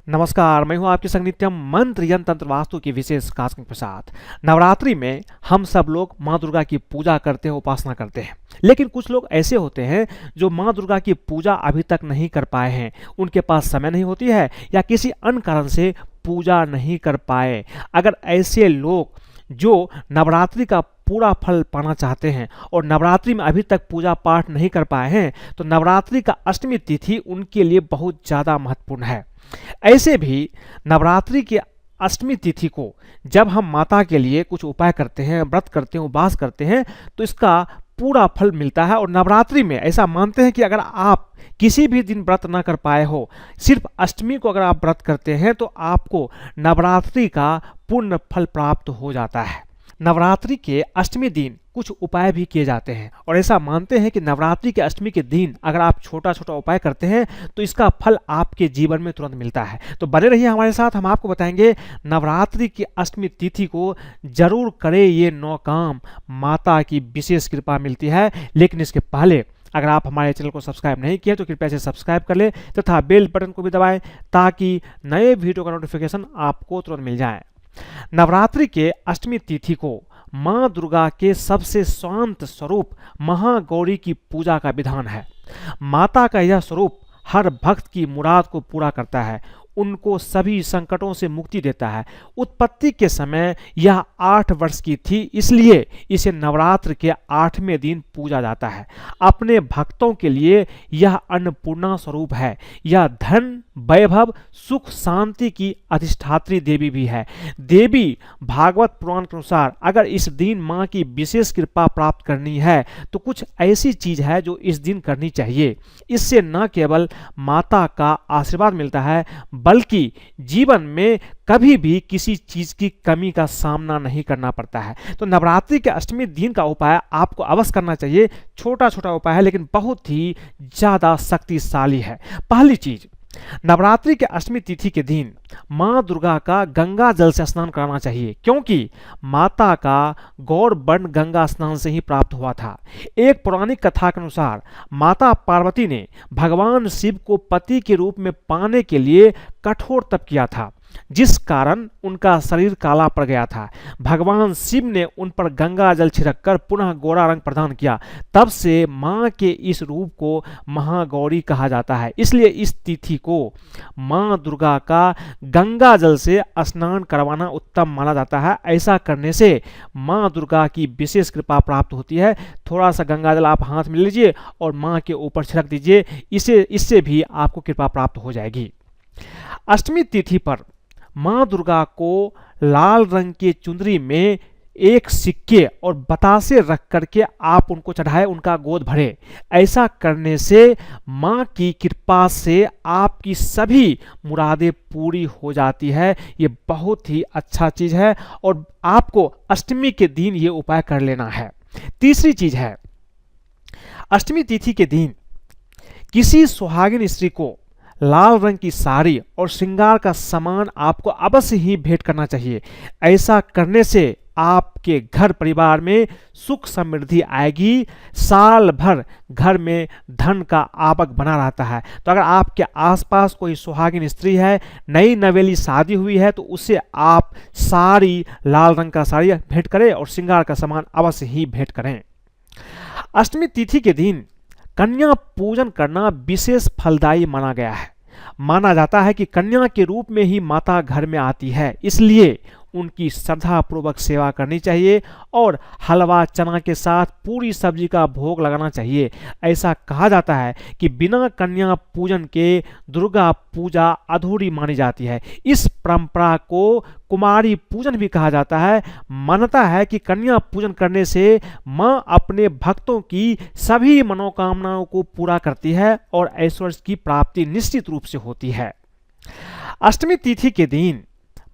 नमस्कार, मैं हूं आपके संग नित्यम मंत्र यंत्र तंत्र वास्तु की विशेष कास्टिंग के साथ। नवरात्रि में हम सब लोग माँ दुर्गा की पूजा करते हैं, उपासना करते हैं। लेकिन कुछ लोग ऐसे होते हैं जो माँ दुर्गा की पूजा अभी तक नहीं कर पाए हैं। उनके पास समय नहीं होती है या किसी अन्य कारण से पूजा नहीं कर पाए। अगर ऐसे लोग जो नवरात्रि का पूरा फल पाना चाहते हैं और नवरात्रि में अभी तक पूजा पाठ नहीं कर पाए हैं, तो नवरात्रि का अष्टमी तिथि उनके लिए बहुत ज़्यादा महत्वपूर्ण है। ऐसे भी नवरात्रि की अष्टमी तिथि को जब हम माता के लिए कुछ उपाय करते हैं, व्रत करते हैं, उपवास करते हैं, तो इसका पूरा फल मिलता है। और नवरात्रि में ऐसा मानते हैं कि अगर आप किसी भी दिन व्रत ना कर पाए हो, सिर्फ अष्टमी को अगर आप व्रत करते हैं, तो आपको नवरात्रि का पूर्ण फल प्राप्त हो जाता है। नवरात्रि के अष्टमी दिन कुछ उपाय भी किए जाते हैं और ऐसा मानते हैं कि नवरात्रि के अष्टमी के दिन अगर आप छोटा छोटा उपाय करते हैं तो इसका फल आपके जीवन में तुरंत मिलता है। तो बने रहिए हमारे साथ, हम आपको बताएंगे नवरात्रि की अष्टमी तिथि को जरूर करें ये 9 काम, माता की विशेष कृपा मिलती है। लेकिन इसके पहले अगर आप हमारे चैनल को सब्सक्राइब नहीं किए तो कृपया से सब्सक्राइब कर लें तथा बेल बटन को भी दबाएं ताकि नए वीडियो का नोटिफिकेशन आपको तुरंत मिल जाए। नवरात्रि के अष्टमी तिथि को माँ दुर्गा के सबसे शांत स्वरूप महागौरी की पूजा का विधान है। माता का यह स्वरूप हर भक्त की मुराद को पूरा करता है, उनको सभी संकटों से मुक्ति देता है। उत्पत्ति के समय यह 8 वर्ष की थी, इसलिए इसे नवरात्र के 8वें दिन पूजा जाता है। अपने भक्तों के लिए यह अन्नपूर्णा स्वरूप है। यह धन, वैभव, सुख, शांति की अधिष्ठात्री देवी भी है। देवी भागवत पुराण के अनुसार अगर इस दिन माँ की विशेष कृपा प्राप्त करनी है तो कुछ ऐसी चीज है जो इस दिन करनी चाहिए। इससे न केवल माता का आशीर्वाद मिलता है बल्कि जीवन में कभी भी किसी चीज की कमी का सामना नहीं करना पड़ता है। तो नवरात्रि के अष्टमी दिन का उपाय आपको अवश्य करना चाहिए। छोटा छोटा उपाय है लेकिन बहुत ही ज्यादा शक्तिशाली है। पहली चीज, नवरात्रि के अष्टमी तिथि के दिन माँ दुर्गा का गंगा जल से स्नान कराना चाहिए, क्योंकि माता का गौर वर्ण गंगा स्नान से ही प्राप्त हुआ था। एक पौराणिक कथा के अनुसार माता पार्वती ने भगवान शिव को पति के रूप में पाने के लिए कठोर तप किया था, जिस कारण उनका शरीर काला पड़ गया था। भगवान शिव ने उन पर गंगा जल छिड़ककर पुनः गोरा रंग प्रदान किया। तब से मां के इस रूप को महागौरी कहा जाता है। इसलिए इस तिथि को मां दुर्गा का गंगा जल से स्नान करवाना उत्तम माना जाता है। ऐसा करने से मां दुर्गा की विशेष कृपा प्राप्त होती है। थोड़ा सा गंगा जल आप हाथ में लीजिए और मां के ऊपर छिड़क दीजिए, इससे भी आपको कृपा प्राप्त हो जाएगी। अष्टमी तिथि पर माँ दुर्गा को लाल रंग के चुंदरी में एक सिक्के और बतासे रख करके आप उनको चढ़ाए, उनका गोद भरे। ऐसा करने से माँ की कृपा से आपकी सभी मुरादें पूरी हो जाती है। ये बहुत ही अच्छा चीज है और आपको अष्टमी के दिन ये उपाय कर लेना है। तीसरी चीज है, अष्टमी तिथि के दिन किसी सुहागिन स्त्री को लाल रंग की साड़ी और श्रृंगार का सामान आपको अवश्य ही भेंट करना चाहिए। ऐसा करने से आपके घर परिवार में सुख समृद्धि आएगी। साल भर घर में धन का आवक बना रहता है। तो अगर आपके आसपास कोई सुहागिन स्त्री है, नई नवेली शादी हुई है, तो उससे आप साड़ी, लाल रंग का साड़ी भेंट करें और श्रृंगार का सामान अवश्य ही भेंट करें। अष्टमी तिथि के दिन कन्या पूजन करना विशेष फलदायी माना गया है। माना जाता है कि कन्या के रूप में ही माता घर में आती है, इसलिए उनकी श्रद्धा पूर्वक सेवा करनी चाहिए और हलवा चना के साथ पूरी सब्जी का भोग लगाना चाहिए। ऐसा कहा जाता है कि बिना कन्या पूजन के दुर्गा पूजा अधूरी मानी जाती है। इस परंपरा को कुमारी पूजन भी कहा जाता है। मान्यता है कि कन्या पूजन करने से माँ अपने भक्तों की सभी मनोकामनाओं को पूरा करती है और ऐश्वर्य की प्राप्ति निश्चित रूप से होती है। अष्टमी तिथि के दिन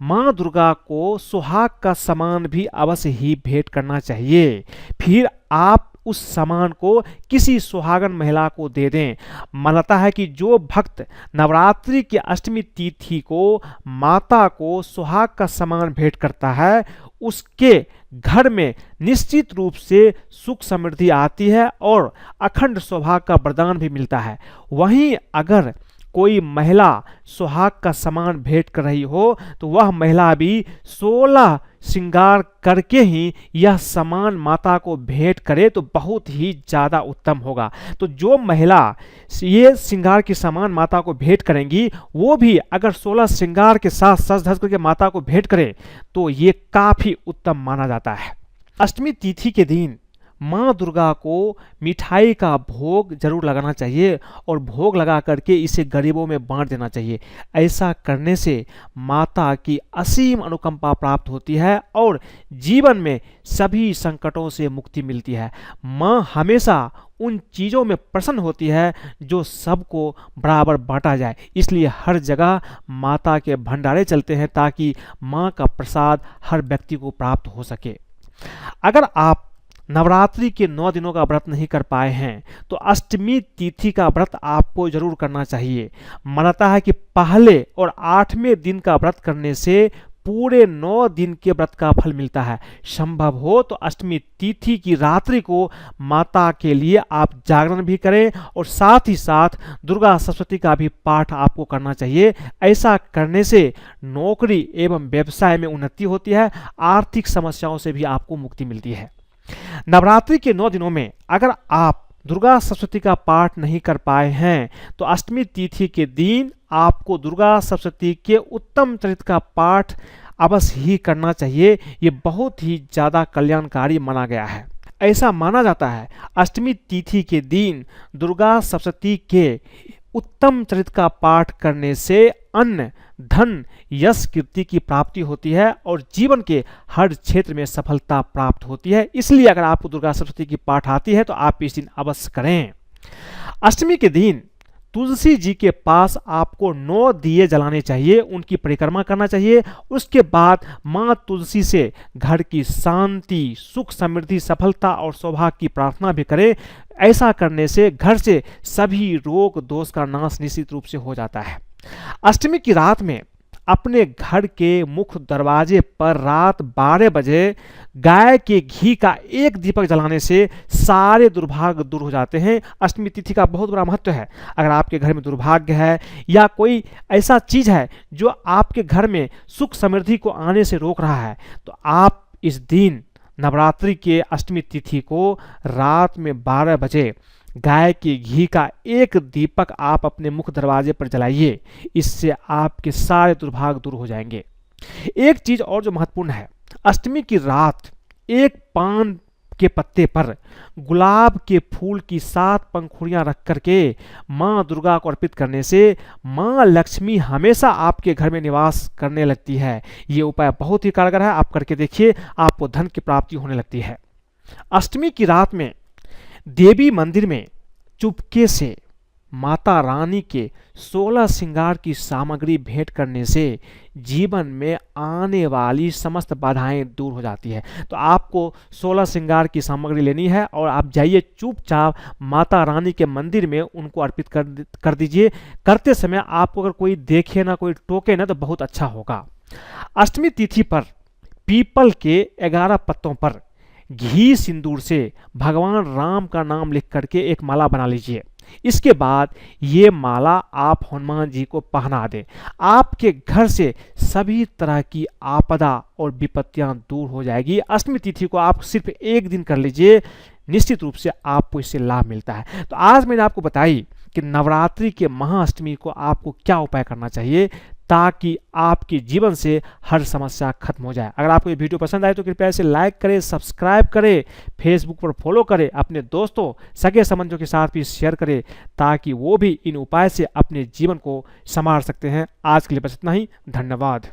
माँ दुर्गा को सुहाग का सामान भी अवश्य ही भेंट करना चाहिए। फिर आप उस सामान को किसी सुहागन महिला को दे दें। मानता है कि जो भक्त नवरात्रि की अष्टमी तिथि को माता को सुहाग का सामान भेंट करता है, उसके घर में निश्चित रूप से सुख समृद्धि आती है और अखंड सौभाग्य का वरदान भी मिलता है। वहीं अगर कोई महिला सुहाग का सामान भेंट कर रही हो तो वह महिला भी 16 श्रृंगार करके ही यह सामान माता को भेंट करे तो बहुत ही ज़्यादा उत्तम होगा। तो जो महिला ये श्रृंगार के सामान माता को भेंट करेंगी वो भी अगर 16 श्रृंगार के साथ सज धज करके माता को भेंट करे तो ये काफ़ी उत्तम माना जाता है। अष्टमी तिथि के दिन माँ दुर्गा को मिठाई का भोग जरूर लगाना चाहिए और भोग लगा करके इसे गरीबों में बांट देना चाहिए। ऐसा करने से माता की असीम अनुकंपा प्राप्त होती है और जीवन में सभी संकटों से मुक्ति मिलती है। माँ हमेशा उन चीज़ों में प्रसन्न होती है जो सबको बराबर बांटा जाए, इसलिए हर जगह माता के भंडारे चलते हैं ताकि माँ का प्रसाद हर व्यक्ति को प्राप्त हो सके। अगर आप नवरात्रि के 9 दिनों का व्रत नहीं कर पाए हैं तो अष्टमी तिथि का व्रत आपको जरूर करना चाहिए। मानता है कि पहले और 8वें दिन का व्रत करने से पूरे 9 दिन के व्रत का फल मिलता है। संभव हो तो अष्टमी तिथि की रात्रि को माता के लिए आप जागरण भी करें और साथ ही साथ दुर्गा सप्तशती का भी पाठ आपको करना चाहिए। ऐसा करने से नौकरी एवं व्यवसाय में उन्नति होती है, आर्थिक समस्याओं से भी आपको मुक्ति मिलती है। नवरात्रि के 9 दिनों में अगर आप दुर्गा सप्तशती का पाठ नहीं कर पाए हैं तो अष्टमी तिथि के दिन आपको दुर्गा सप्तशती के उत्तम चरित्र का पाठ अवश्य ही करना चाहिए। ये बहुत ही ज़्यादा कल्याणकारी माना गया है। ऐसा माना जाता है अष्टमी तिथि के दिन दुर्गा सप्तशती के उत्तम चरित्र का पाठ करने से अन्न धन यश कीर्ति की प्राप्ति होती है और जीवन के हर क्षेत्र में सफलता प्राप्त होती है। इसलिए अगर आपको दुर्गा सप्तशती की पाठ आती है तो आप इस दिन अवश्य करें। अष्टमी के दिन तुलसी जी के पास आपको 9 दिए जलाने चाहिए, उनकी परिक्रमा करना चाहिए। उसके बाद माँ तुलसी से घर की शांति, सुख, समृद्धि, सफलता और सौभाग्य की प्रार्थना भी करें। ऐसा करने से घर से सभी रोग दोष का नाश निश्चित रूप से हो जाता है। अष्टमी की रात में अपने घर के मुख्य दरवाजे पर रात 12 बजे गाय के घी का एक दीपक जलाने से सारे दुर्भाग्य दूर हो जाते हैं। अष्टमी तिथि का बहुत बड़ा महत्व है। अगर आपके घर में दुर्भाग्य है या कोई ऐसा चीज है जो आपके घर में सुख समृद्धि को आने से रोक रहा है तो आप इस दिन नवरात्रि के अष्टमी तिथि को रात में 12 बजे गाय के घी का एक दीपक आप अपने मुख्य दरवाजे पर जलाइए। इससे आपके सारे दुर्भाग्य दूर हो जाएंगे। एक चीज और जो महत्वपूर्ण है, अष्टमी की रात एक पान के पत्ते पर गुलाब के फूल की 7 पंखुड़ियां रख करके माँ दुर्गा को अर्पित करने से माँ लक्ष्मी हमेशा आपके घर में निवास करने लगती है। ये उपाय बहुत ही कारगर है, आप करके देखिए, आपको धन की प्राप्ति होने लगती है। अष्टमी की रात में देवी मंदिर में चुपके से माता रानी के 16 श्रृंगार की सामग्री भेंट करने से जीवन में आने वाली समस्त बाधाएं दूर हो जाती है। तो आपको 16 श्रृंगार की सामग्री लेनी है और आप जाइए चुपचाप माता रानी के मंदिर में उनको अर्पित कर दीजिए। करते समय आपको अगर कोई देखे ना, कोई टोके ना, तो बहुत अच्छा होगा। अष्टमी तिथि पर पीपल के 11 पत्तों पर घी सिंदूर से भगवान राम का नाम लिख करके एक माला बना लीजिए। इसके बाद ये माला आप हनुमान जी को पहना दें। आपके घर से सभी तरह की आपदा और विपत्तियां दूर हो जाएगी। अष्टमी तिथि को आप सिर्फ एक दिन कर लीजिए, निश्चित रूप से आपको इससे लाभ मिलता है। तो आज मैंने आपको बताई कि नवरात्रि के महाअष्टमी को आपको क्या उपाय करना चाहिए ताकि आपके जीवन से हर समस्या खत्म हो जाए। अगर आपको ये वीडियो पसंद आए तो कृपया इसे लाइक करें, सब्सक्राइब करें, फेसबुक पर फॉलो करें, अपने दोस्तों सगे संबंधियों के साथ भी शेयर करें ताकि वो भी इन उपाय से अपने जीवन को संवार सकते हैं। आज के लिए बस इतना ही। धन्यवाद।